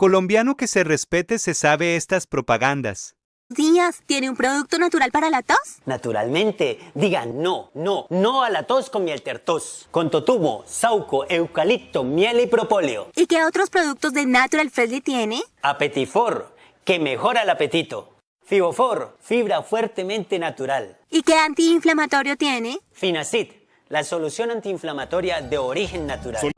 Colombiano que se respete se sabe estas propagandas. Díaz, ¿tiene un producto natural para la tos? Naturalmente, digan no a la tos con miel tertos, con totumo, sauco, eucalipto, miel y propóleo. ¿Y qué otros productos de Natural Freshly tiene? Apetifor, que mejora el apetito. Fibofor, fibra fuertemente natural. ¿Y qué antiinflamatorio tiene? Finacid, la solución antiinflamatoria de origen natural.